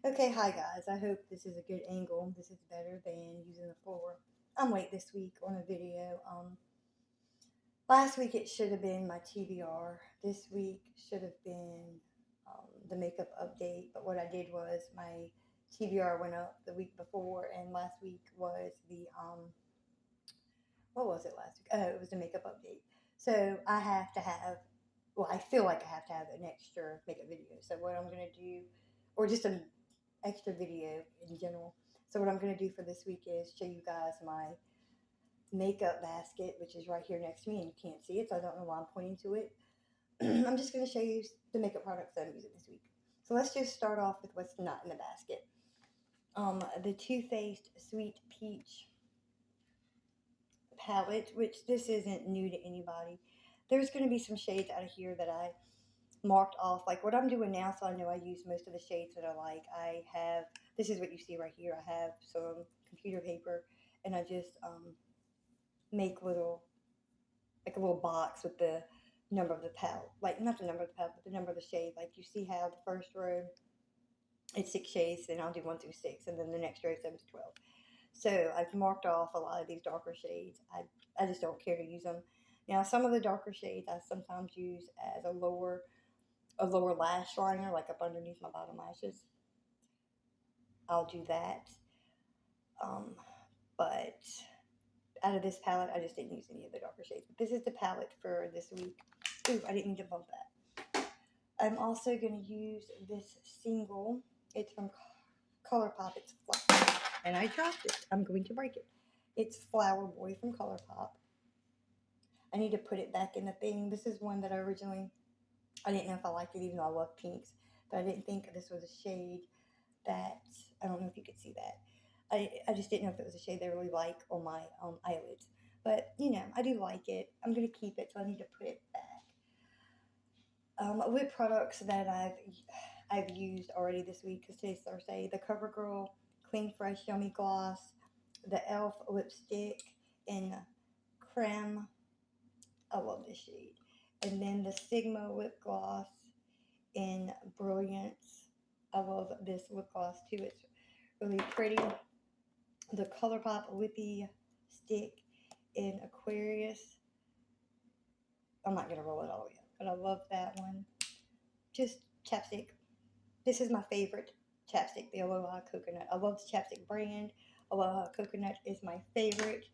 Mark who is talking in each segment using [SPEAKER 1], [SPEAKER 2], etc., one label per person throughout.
[SPEAKER 1] Okay, hi guys. I hope this is a good angle. This is better than using the floor. I'm late this week on a video. Last week it should have been my TBR. This week should have been the makeup update. But what I did was my TBR went up the week before, and last week was the what was it last week? Oh, it was the makeup update. So I have to have. Well, I feel like I have to have an extra makeup video. So what I'm gonna do, or just an extra video in general. So what I'm going to do for this week is show you guys my makeup basket, which is right here next to me, and you can't see it, so I don't know why I'm pointing to it. I'm just going to show you the makeup products that I'm using this week. So let's just start off with what's not in the basket. The Too Faced Sweet Peach palette, which this isn't new to anybody. There's going to be some shades out of here that I marked off, like what I'm doing now, so I know I use most of the shades that I like. I have, this is what you see right here. I have some computer paper, and I just make little, like a little box with the number of the palette, like not the number of the palette, but the number of the shade. Like you see how the first row it's 6 shades, then I'll do 1 through 6, and then the next row 7 to 12. So I've marked off a lot of these darker shades. I just don't care to use them. Now some of the darker shades I sometimes use as a lower lash liner, like up underneath my bottom lashes. I'll do that. Um, but out of this palette, I just didn't use any of the darker shades. But this is the palette for this week. Ooh, I didn't mean to bump that. I'm also going to use this single. It's from ColourPop. It's flat. And I dropped it. I'm going to break it. It's Flower Boy from ColourPop. I need to put it back in the thing. This is one that I didn't know if I liked it, even though I love pinks. But I didn't think this was a shade that, I don't know if you could see that. I just didn't know if it was a shade they really like on my eyelids. But, I do like it. I'm going to keep it, so I need to put it back. Lip products that I've used already this week, because today's Thursday. The CoverGirl Clean Fresh Yummy Gloss, the e.l.f. lipstick in Creme. I love this shade. And then the Sigma lip gloss in Brilliance. I love this lip gloss too. It's really pretty. The ColourPop Lippy Stick in Aquarius. I'm not going to roll it all yet, but I love that one. Just chapstick. This is my favorite chapstick, the Aloha Coconut. I love the chapstick brand. Aloha Coconut is my favorite.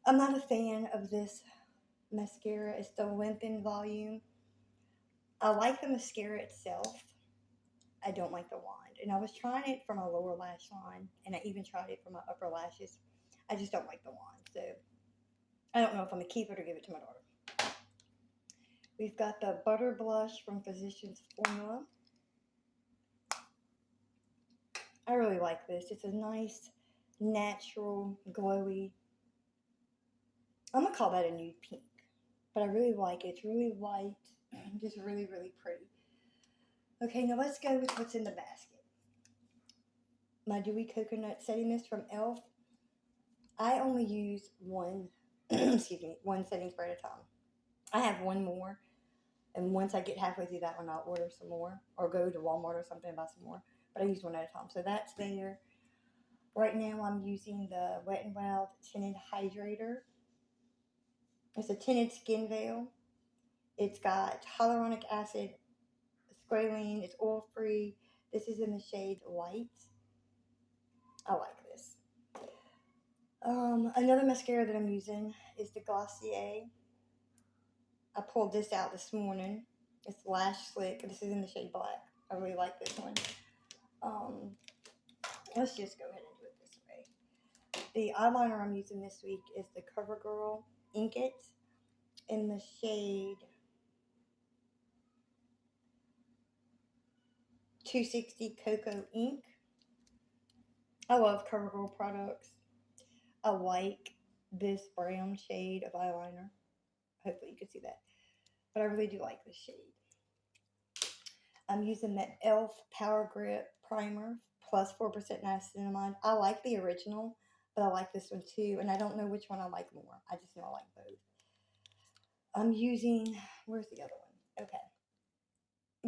[SPEAKER 1] I'm not a fan of this mascara. It's the Lengthen Volume. I like the mascara itself. I don't like the wand. And I was trying it for my lower lash line, and I even tried it for my upper lashes. I just don't like the wand. So I don't know if I'm going to keep it or give it to my daughter. We've got the Butter Blush from Physicians Formula. I really like this. It's a nice, natural, glowy. I'm going to call that a nude pink. But I really like it. It's really light. Just really, really pretty. Okay, now let's go with what's in the basket. My Dewy Coconut Setting Mist from e.l.f. I only use one, one setting spray at a time. I have one more, and once I get halfway through that one, I'll order some more, or go to Walmart or something and buy some more. But I use one at a time, so that's there. Right now, I'm using the Wet n Wild Tinted Hydrator. It's a tinted skin veil. It's got hyaluronic acid, squalene. It's oil free. This is in the shade Light. I like this. Another mascara that I'm using is the Glossier. I pulled this out this morning. It's Lash Slick. This is in the shade Black. I really like this one. Um, let's just go ahead and do it this way. The eyeliner I'm using this week is the CoverGirl Ink It in the shade 260 Cocoa Ink. I love CoverGirl products. I like this brown shade of eyeliner. Hopefully you can see that. But I really do like this shade. I'm using the e.l.f. Power Grip Primer plus 4% niacinamide. I like the original, but I like this one too. And I don't know which one I like more. I just know I like both. I'm using, where's the other one? Okay.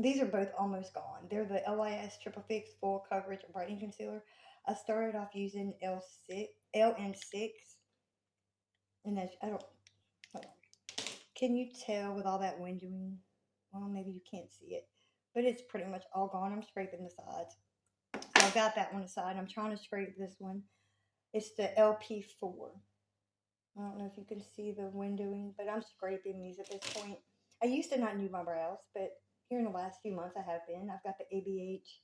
[SPEAKER 1] These are both almost gone. They're the LIS Triple Fix Full Coverage Brightening Concealer. I started off using LN6, and I don't, hold on. Can you tell with all that windowing? Well, maybe you can't see it, but it's pretty much all gone. I'm scraping the sides. I got that one aside. I'm trying to scrape this one. It's the LP4. I don't know if you can see the windowing, but I'm scraping these at this point. I used to not do my brows, but here in the last few months I have been. I've got the ABH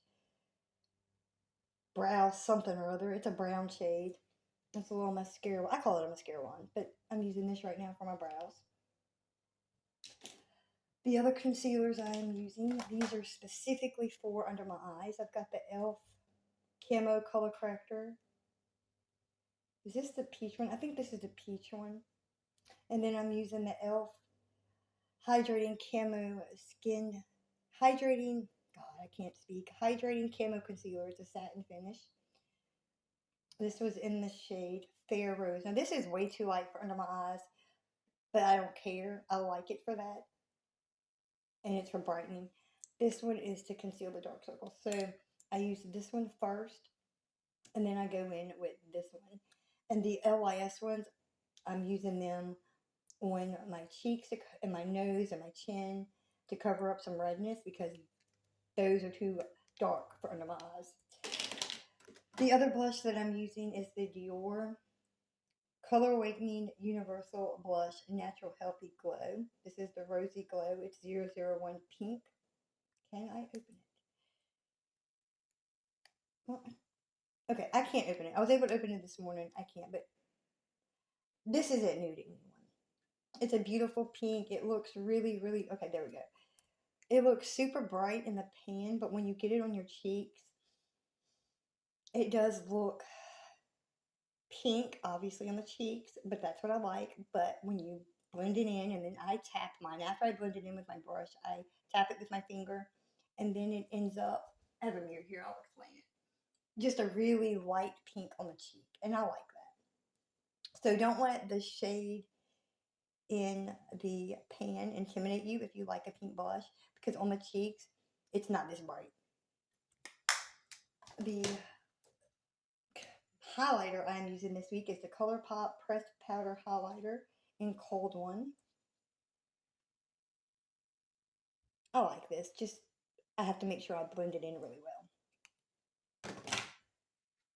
[SPEAKER 1] brow something or other. It's a brown shade. It's a little mascara. I call it a mascara wand, but I'm using this right now for my brows. The other concealers I am using, these are specifically for under my eyes. I've got the e.l.f. Camo Color Corrector. Is this the peach one? I think this is the peach one. And then I'm using the e.l.f. Hydrating Camo Skin Hydrating, God, I can't speak. Hydrating Camo Concealer. It's a satin finish. This was in the shade Fair Rose. Now, this is way too light for under my eyes, but I don't care. I like it for that. And it's for brightening. This one is to conceal the dark circles. So I use this one first, and then I go in with this one. And the LYS ones, I'm using them on my cheeks and my nose and my chin to cover up some redness because those are too dark for under my eyes. The other blush that I'm using is the Dior Color Awakening Universal Blush Natural Healthy Glow. This is the Rosy Glow. It's 001 Pink. Can I open it? Well, okay, I can't open it. I was able to open it this morning. I can't, but this isn't new to anyone. It's a beautiful pink. It looks really, really, okay, there we go. It looks super bright in the pan, but when you get it on your cheeks, it does look pink, obviously, on the cheeks, but that's what I like. But when you blend it in, and then I tap mine. After I blend it in with my brush, I tap it with my finger, and then it ends up, I have a mirror here, I'll explain it. Just a really light pink on the cheek, and I like that. So don't let the shade in the pan intimidate you if you like a pink blush, because on the cheeks, it's not this bright. The highlighter I'm using this week is the ColourPop Pressed Powder Highlighter in Cold One. I like this. Just, I have to make sure I blend it in really well.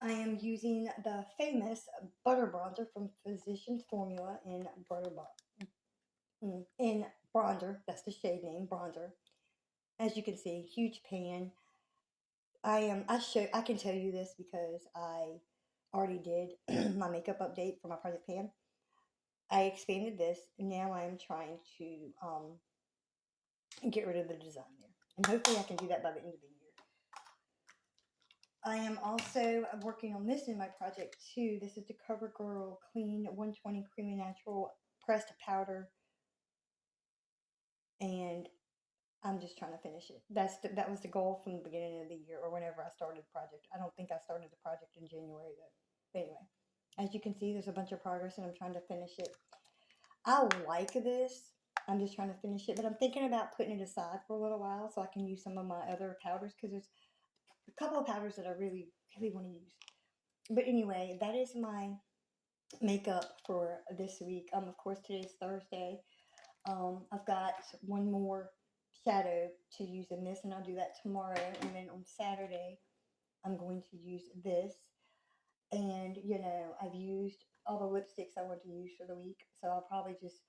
[SPEAKER 1] I am using the famous Butter Bronzer from Physicians Formula in Bronzer. That's the shade name, Bronzer. As you can see, huge pan. I can tell you this because I already did my makeup update for my Project Pan. I expanded this, and now I'm trying to get rid of the design there. And hopefully I can do that by the end of the year. I am also working on this in my project too. This is the CoverGirl Clean 120 Creamy Natural Pressed Powder. And I'm just trying to finish it. That was the goal from the beginning of the year, or whenever I started the project. I don't think I started the project in January though. But anyway, as you can see, there's a bunch of progress, and I'm trying to finish it. I like this. I'm just trying to finish it, but I'm thinking about putting it aside for a little while so I can use some of my other powders, because there's a couple of powders that I really, really want to use. But anyway, that is my makeup for this week. Of course, today's Thursday. I've got one more shadow to use in this, and I'll do that tomorrow. And then on Saturday, I'm going to use this. And, you know, I've used all the lipsticks I want to use for the week, so I'll probably just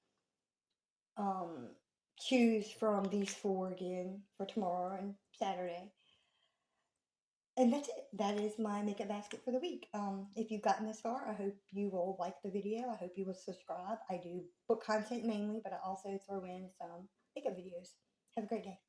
[SPEAKER 1] choose from these four again for tomorrow and Saturday. And that's it. That is my makeup basket for the week. If you've gotten this far, I hope you will like the video. I hope you will subscribe. I do book content mainly, but I also throw in some makeup videos. Have a great day.